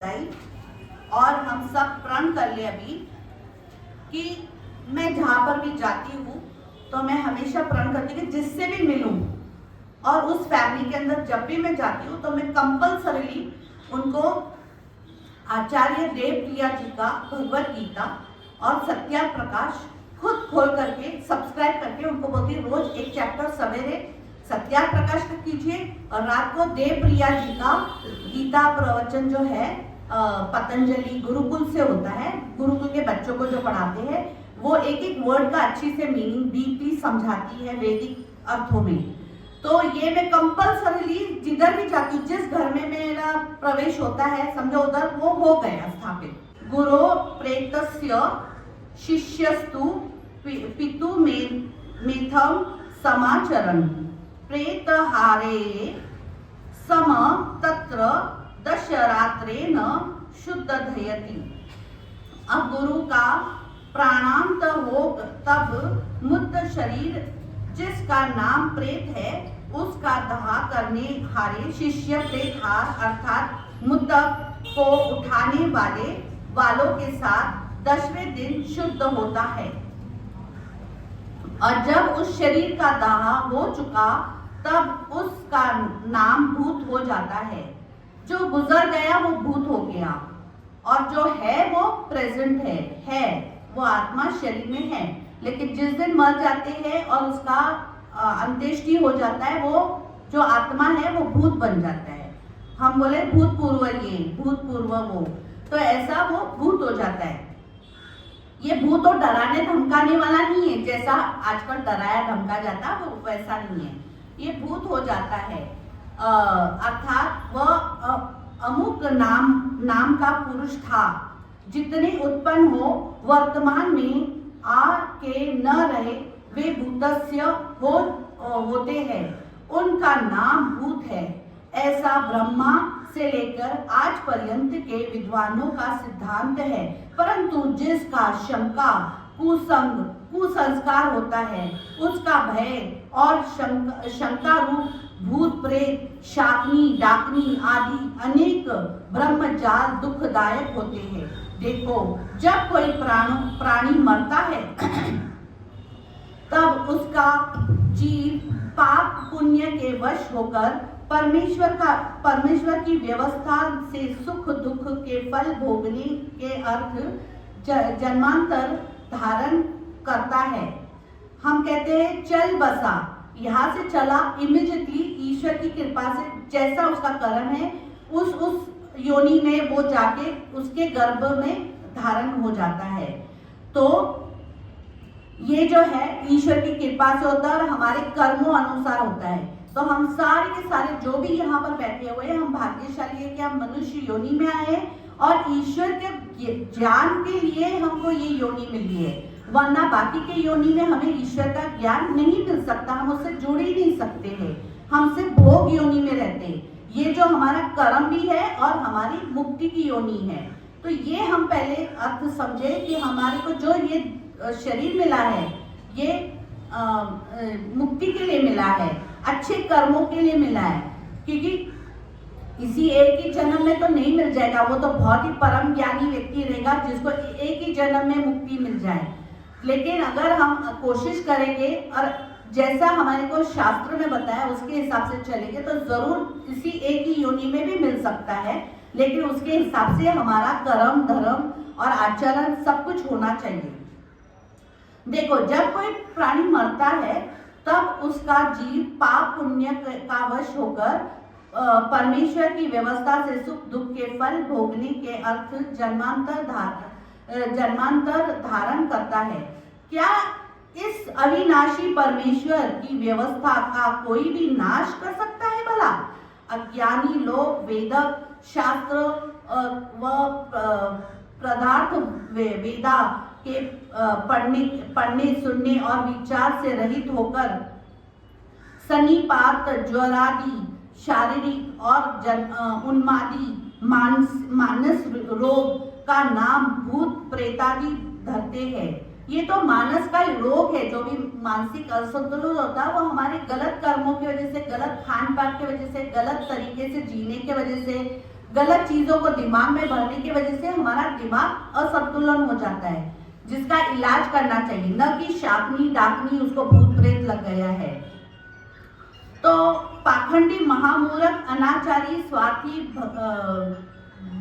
और हम सब प्रण कर ले अभी कि मैं जहाँ पर भी जाती हूँ तो मैं हमेशा प्रण करती हूँ कि जिससे भी मिलूं और उस फैमिली के अंदर जब भी मैं जाती हूँ तो मैं कंपल्सरीली उनको आचार्य देवप्रिया जी का भगवत गीता और सत्या प्रकाश खुद खोल करके सब्सक्राइब करके उनको बोलती हूँ रोज एक चैप्टर सवेरे सत्या प्रकाश का कीजिए और रात को देवप्रिया जी का गीता प्रवचन जो है पतंजलि गुरुकुल से होता है, गुरुकुल के बच्चों को जो पढ़ाते हैं वो एक एक वर्ड का अच्छी से मीनिंग डीपली समझाती है वैदिक अर्थों में। तो ये मैं कंपल्सरीली जिधर भी जाती हूँ, जिस घर में मेरा प्रवेश होता है समझो उधर वो हो गया स्थापित। गुरु प्रेतस्य शिष्यस्तु पितु मेथम समाचरण प्रेतहारे सम तत्र दशरात्रेण शुद्धधयति। अब गुरु का प्राणांत हो तब मुक्त शरीर जिसका नाम प्रेत है उसका दहा करने हारे शिष्य प्रेतहार अर्थात मुद्दक को उठाने वालों के साथ 10वें दिन शुद्ध होता है। और जब उस शरीर का दाह हो चुका तब उसका नाम भूत हो जाता है। जो गुजर गया वो भूत हो गया और जो है वो प्रेजेंट है वो आत्मा शरीर में है। लेकिन जिस दिन मर जाते हैं और उसका अंत्येष्टि हो जाता है वो जो आत्मा है वो भूत बन जाता है। हम बोले भूतपूर्व ये भूतपूर्व वो, तो ऐसा वो भूत हो जाता है। ये भूत और डराने धमकाने वाला नहीं है जैसा आजकल डराया धमका जाता वो वैसा नहीं है। ये भूत हो जाता है अर्थात वह अमुक नाम का पुरुष था। जितने उत्पन्न हो वर्तमान में आ के न रहे वे भूतस्य होते हैं, उनका नाम भूत है। ऐसा ब्रह्मा से लेकर आज पर्यंत के विद्वानों का सिद्धांत है। परंतु जिसका शंका कुसंस्कार होता है उसका भय और शंका रूप भूत प्रेत शाकनी डाकनी आदि अनेक ब्रह्मजाल दुखदायक होते हैं। देखो जब कोई प्राणी मरता है तब उसका जीव पाप पुण्य के वश होकर परमेश्वर की व्यवस्था से सुख दुख के फल भोगने के अर्थ जन्मांतर धारण करता है। हम कहते हैं चल बसा, यहाँ से चला इमीडिएटली ईश्वर की कृपा से जैसा उसका कर्म है उस योनि में वो जाके उसके गर्भ में धारण हो जाता है। तो ये जो है ईश्वर की कृपा से होता है और हमारे कर्मों अनुसार होता है। तो हम सारे के सारे जो भी यहाँ पर बैठे हुए हैं हम भाग्यशाली है कि हम मनुष्य योनि में आए और ईश्वर के ज्ञान के लिए हमको ये योनि मिली है, वरना बाकी के योनि में हमें ईश्वर का ज्ञान नहीं मिल सकता, हम उससे जुड़ ही नहीं सकते हैं। हम सिर्फ भोग योनि में रहते हैं। ये जो हमारा कर्म भी है और हमारी मुक्ति की योनि है। तो ये हम पहले अर्थ समझे कि हमारे को जो ये शरीर मिला है ये मुक्ति के लिए मिला है, अच्छे कर्मों के लिए मिला है। क्योंकि इसी एक ही जन्म में तो नहीं मिल जाएगा, वो तो बहुत ही परम ज्ञानी व्यक्ति रहेगा जिसको एक ही जन्म में मुक्ति मिल जाए। लेकिन अगर हम कोशिश करेंगे और जैसा हमारे को शास्त्र में बताया उसके हिसाब से चलेंगे तो जरूर इसी एक ही योनि में भी मिल सकता है। लेकिन उसके हिसाब से हमारा कर्म धर्म और आचरण सब कुछ होना चाहिए। देखो जब कोई प्राणी मरता है तब उसका जीव पाप पुण्य का वश होकर परमेश्वर की व्यवस्था से सुख दुख के फल भोगने के अर्थ जन्मांतर धारण करता है। क्या इस अविनाशी परमेश्वर की व्यवस्था का कोई भी नाश कर सकता है भला? अज्ञानी लोग वेदक शास्त्र व पदार्थ वेदा के पढ़ने सुनने और विचार से रहित होकर सन्निपात ज्वरादि शारीरिक और उन्मादी मानस रोग का नाम भूत प्रेतादि धरते हैं। ये तो मानस का रोग है, जो भी मानसिक असंतुलन होता है वो हमारे गलत कर्मों की वजह से, गलत खान पान की वजह से, गलत तरीके से जीने की वजह से, गलत चीजों को दिमाग में भरने की वजह से हमारा दिमाग असंतुलन हो जाता है, जिसका इलाज करना चाहिए, न कि शाकनी डाकनी उसको भूत प्रेत लग गया है। तो पाखंडी, महामूर्ख, अनाचारी, स्वार्थी,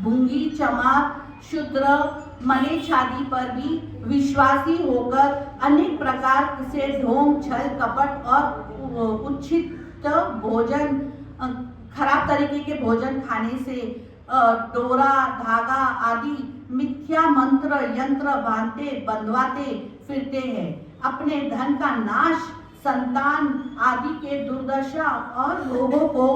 भूंगी, चमार, शूद्र, मलेच्छ आदि पर भी विश्वासी होकर अनेक प्रकार से ढोंग, छल, कपट और उच्छिष्ट भोजन, खराब तरीके के भोजन खाने से, डोरा, धागा आदि मिथ्या मंत्र, यंत्र बंधवाते फिरते हैं। अपने धन का नाश, संतान आदि के दुर्दशा और लोगों को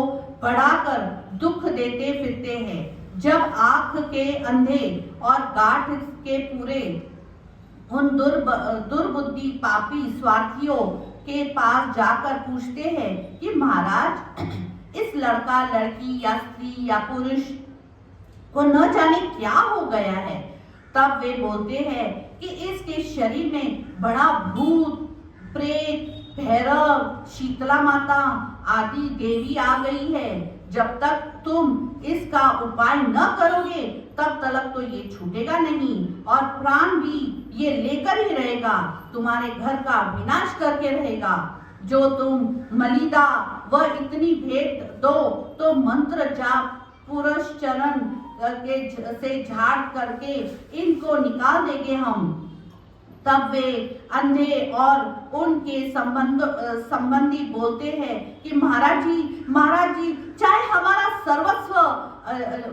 बढ़ाकर दुख देते फिरते हैं। जब आंख के अंधे और गांठ के पूरे उन दुर्बुद्धि पापी स्वार्थियों के पास जाकर पूछते हैं कि महाराज, इस लड़का, लड़की या स्त्री या पुरुष को न जाने क्या हो गया है, तब वे बोलते हैं कि इसके शरीर में बड़ा भूत, प्रेत, भैरव, शीतला माता आदि देवी आ गई है। जब तक तुम इसका उपाय न करोगे तब तक तो ये छूटेगा नहीं और प्राण भी ये लेकर ही रहेगा, तुम्हारे घर का विनाश करके रहेगा। जो तुम मलिदा व इतनी भेंट दो तो मंत्र जाप पुरुष चरण से झाड़ करके इनको निकाल देंगे हम। तब वे अंधे और उनके संबंधी बोलते हैं कि महाराज जी, चाहे हमारा सर्वस्व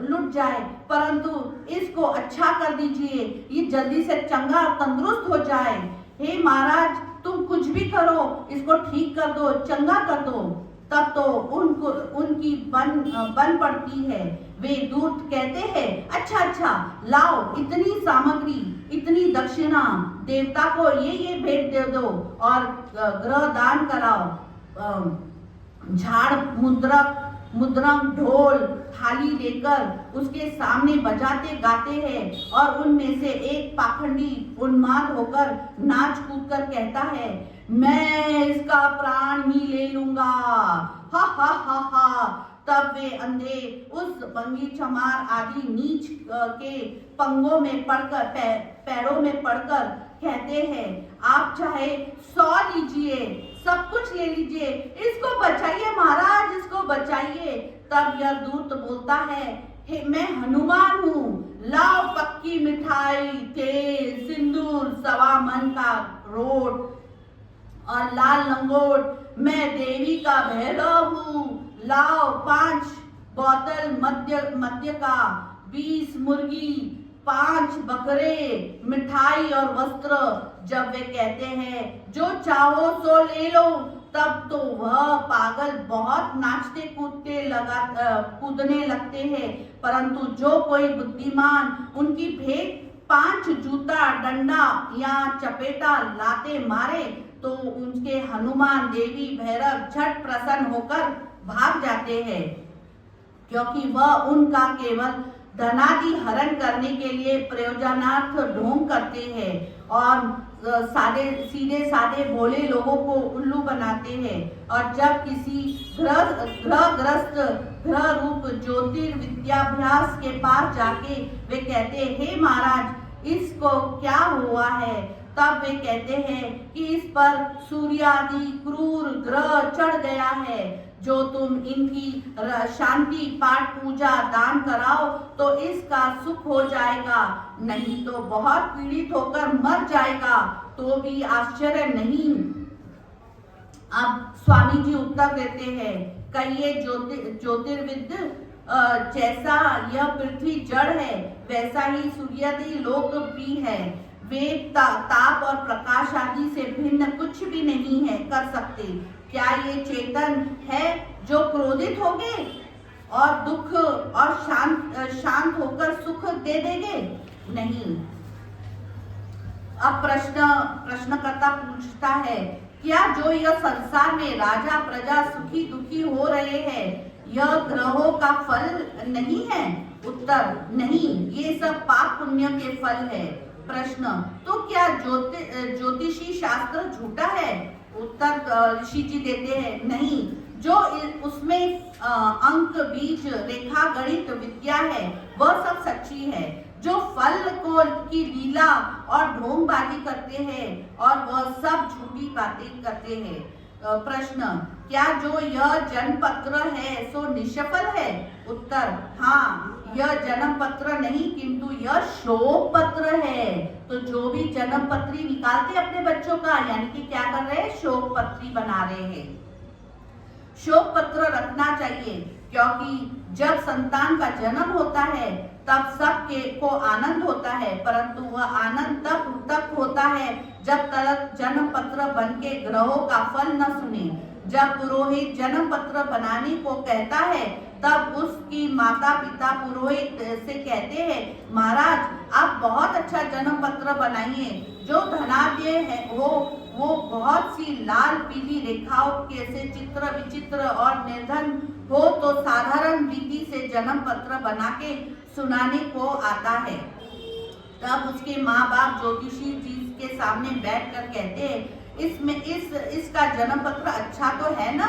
लुट जाए, परंतु इसको अच्छा कर दीजिए, ये जल्दी से चंगा तंदुरुस्त हो जाए। हे महाराज, तुम कुछ भी करो, इसको ठीक कर दो, चंगा कर दो। तब तो उनकी बन पड़ती है। वे दूत कहते हैं, अच्छा, लाओ इतनी सामग्री, इतनी दक्षिणा, देवता को ये भेंट दे दो और ग्रह दान कराओ। झाड़ मुद्रम ढोल थाली लेकर उसके सामने बजाते गाते हैं और उनमें से एक पाखंडी उन्माद होकर नाच कूद कर कहता है, मैं इसका प्राण ही ले लूंगा, हा हा हा हा। तब वे अंधे उस भंगी, चमार आदि नीच के पंगों में पड़कर, पैरों में पड़कर कहते हैं, आप चाहे 100 लीजिए, सब कुछ ले लीजिए, इसको बचाइए महाराज, इसको बचाइए। तब यह दूत बोलता है, मैं हनुमान हूँ, लाओ पक्की मिठाई, तेल, सिंदूर, 1.25 मन का रोट और लाल लंगोट। मैं देवी का भैरव हूँ, लाओ 5 बोतल मद्य का, 20 मुर्गी, 5 बकरे, मिठाई और वस्त्र। जब वे कहते हैं, जो चाहो सो ले लो, तब तो वह पागल बहुत नाचते कूदने लगते हैं। परंतु जो कोई बुद्धिमान उनकी भेंट 5 जूता, डंडा या चपेटा लाते मारे तो उनके हनुमान, देवी, भैरव झट प्रसन्न होकर भाग जाते हैं, क्योंकि वह उनका केवल धनादि हरण करने के लिए प्रयोजनार्थ ढोंग करते हैं और सीधे साधे भोले लोगों को उल्लू बनाते हैं। और जब किसी ग्रहग्रस्त ग्रह रूप ज्योतिर्विद्याभ्यास के पास जाके वे कहते हैं, हे महाराज, इसको क्या हुआ है, तब वे कहते हैं कि इस पर सूर्य आदि क्रूर ग्रह चढ़ गया है। जो तुम इनकी शांति पाठ पूजा दान कराओ तो इसका सुख हो जाएगा, नहीं तो बहुत पीड़ित होकर मर जाएगा तो भी आश्चर्य नहीं। अब स्वामी जी उत्तर देते हैं, कहिए ज्योतिर्विद, जैसा यह पृथ्वी जड़ है वैसा ही सूर्यादि लोक भी है। वे ताप और प्रकाश आदि से भिन्न कुछ भी नहीं है कर सकते। क्या ये चेतन है जो क्रोधित होंगे और दुख और शांत होकर सुख दे देंगे? नहीं। अब प्रश्नकर्ता पूछता है, क्या जो यह संसार में राजा प्रजा सुखी दुखी हो रहे हैं, यह ग्रहों का फल नहीं है? उत्तर, नहीं, ये सब पाप पुण्य के फल है। प्रश्न, तो क्या ज्योतिषी शास्त्र झूठा है? उत्तर ऋषि जी देते हैं, नहीं, जो उसमें अंक बीज रेखा गणित विद्या है वह सब सच्ची है। जो फल को की लीला और ढोंगबाजी करते हैं और वह सब झूठी बातें करते हैं। प्रश्न, क्या जो यह जन्म पत्र है सो निष्फल है? उत्तर, हाँ, यह जन्म पत्र नहीं किंतु यह शोक पत्र है। तो जो भी जन्म पत्री निकालते अपने बच्चों का, यानी कि क्या कर रहे हैं, शोक पत्री बना रहे हैं। शोक पत्र रखना चाहिए क्योंकि जब संतान का जन्म होता है तब सबके को आनंद होता है, परंतु वह आनंद तब तक होता है जब तक जन्म पत्र बन के ग्रहों का फल न सुने। जब पुरोहित जन्म पत्र बनाने को कहता है तब उसकी माता पिता पुरोहित से कहते हैं, महाराज आप बहुत अच्छा जन्म पत्र बनाइए, जो धनाढ्य है वो बहुत सी लाल पीली रेखाओं के से चित्र विचित्र और निर्धन हो तो साधारण रीति से जन्म पत्र बना के सुनाने को आता है। तब उसके माँ बाप ज्योतिषी जी के सामने बैठकर कहते हैं, इसका जन्म पत्र अच्छा तो है ना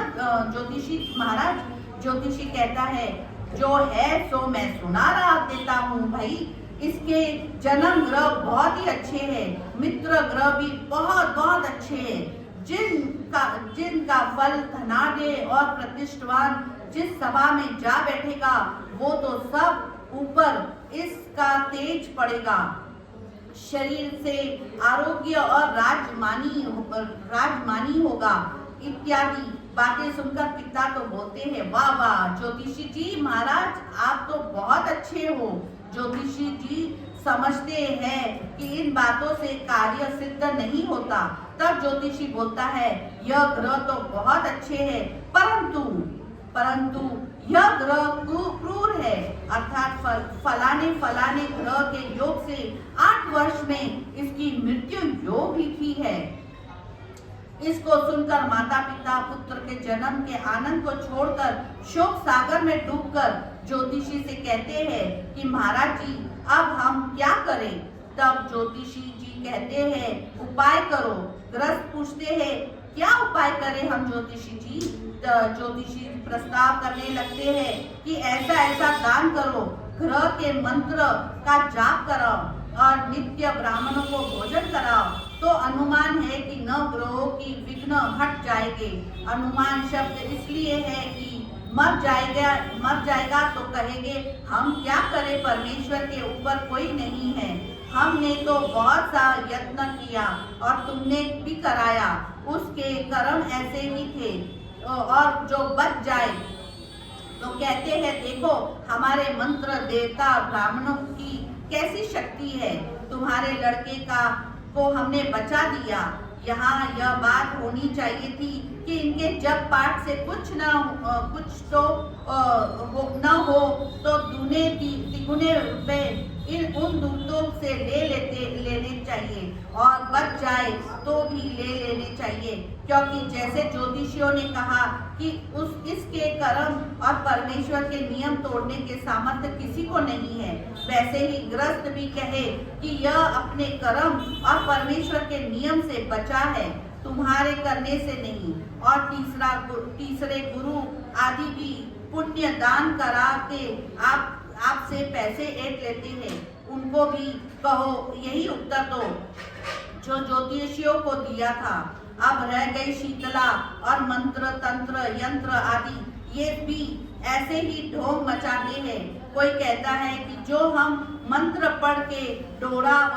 ज्योतिषी महाराज? ज्योतिषी कहता है, जो है सो मैं सुना रहा देता हूँ भाई। इसके जन्म ग्रह बहुत ही अच्छे हैं, मित्र ग्रह भी बहुत बहुत अच्छे हैं। जिनका फल धनाढ्य और प्रतिष्ठवान जिस सभा में जा बैठेगा वो तो सब ऊपर इसका तेज पड़ेगा, शरीर से आरोग्य और राजमानी होगा इत्यादि बातें सुनकर पिता तो बोलते हैं, वाह वाह ज्योतिषी जी महाराज आप तो बहुत अच्छे हो। ज्योतिषी जी समझते हैं कि इन बातों से कार्य सिद्ध नहीं होता। तब ज्योतिषी बोलता है, यह ग्रह तो बहुत अच्छे हैं, परंतु यह ग्रह क्रूर है, अर्थात फलाने ग्रह के योग से 8 वर्ष में इसकी मृत्यु योग लिखी है। इसको सुनकर माता पिता पुत्र के जन्म के आनंद को छोड़कर शोक सागर में डूबकर ज्योतिषी से कहते हैं कि महाराज जी अब हम क्या करें? तब ज्योतिषी जी कहते हैं, उपाय करो। ग्रस्त पूछते हैं, क्या उपाय करें हम ज्योतिषी जी? ज्योतिषी प्रस्ताव करने लगते हैं कि ऐसा दान करो, ग्रह के मंत्र का जाप कराओ और नित्य ब्राह्मणों को भोजन कराओ, तो अनुमान है कि 9 ग्रहों की विघ्न हट जाएंगे। अनुमान शब्द इसलिए है कि मर जाएगा तो कहेंगे हम क्या करें, परमेश्वर के ऊपर कोई नहीं है, हमने तो बहुत सा यत्न किया और तुमने भी कराया, उसके कर्म ऐसे ही थे। और जो बच जाए तो कहते हैं, देखो हमारे मंत्र देवता ब्राह्मणों की कैसी शक्ति है, तुम्हारे लड़के को हमने बचा दिया। यहाँ यह बात होनी चाहिए थी कि इनके जब पाठ से कुछ न हो तो दूने तिगुने रुपए उन दूतों से लेने चाहिए और बच जाए तो भी ले लेने चाहिए, क्योंकि जैसे ज्योतिषियों ने कहा कि इसके कर्म और परमेश्वर के नियम तोड़ने के सामर्थ्य किसी को नहीं है, वैसे ही ग्रस्त भी कहे कि यह अपने कर्म और परमेश्वर के नियम से बचा है, तुम्हारे करने से नहीं। और तीसरे गुरु आदि भी पुण्य दान करा के आपसे पैसे ऐंठ लेते हैं, उनको भी कहो यही उत्तर दो जो ज्योतिषियों को दिया था। अब रह गई शीतला और मंत्र तंत्र यंत्र आदि, ये भी ऐसे ही ढोंग मचाते हैं। कोई कहता है कि जो हम मंत्र पढ़ के डोरा व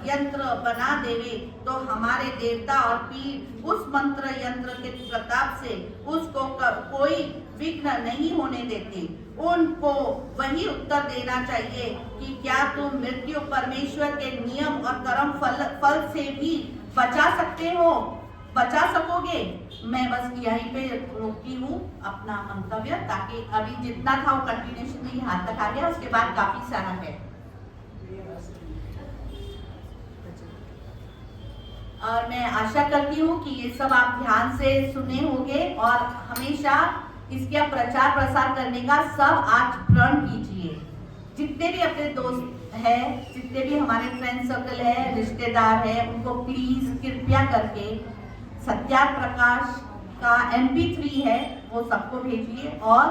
यंत्र बना देवे तो हमारे देवता और पीर उस मंत्र यंत्र के प्रताप से उसको कोई विघ्न नहीं होने देते। उनको वही उत्तर देना चाहिए कि क्या तुम मृत्यु परमेश्वर के नियम और कर्म फल से भी बचा सकोगे? मैं बस यहीं पे रोकती हूँ अपना मंतव्य, ताकि अभी जितना था वो कंटिन्यूशन में यहाँ तक आ गया, उसके बाद काफी सारा है। और मैं आशा करती हूँ कि ये सब आप ध्यान से सुने होंगे और हमेशा इसका प्रचार प्रसार करने का सब आज प्रण कीजिए। जितने भी अपने दोस्त है, जितने भी हमारे फ्रेंड सर्कल है, रिश्तेदार है, उनको प्लीज कृपया करके सत्यार्थ प्रकाश का MP3 है, वो सबको भेजिए। और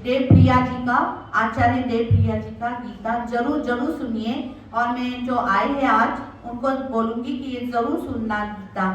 देवप्रिया जी का, आचार्य देवप्रिया जी का गीता जरूर जरूर सुनिए। और मैं जो आए हैं आज उनको बोलूंगी कि ये जरूर सुनना गीता।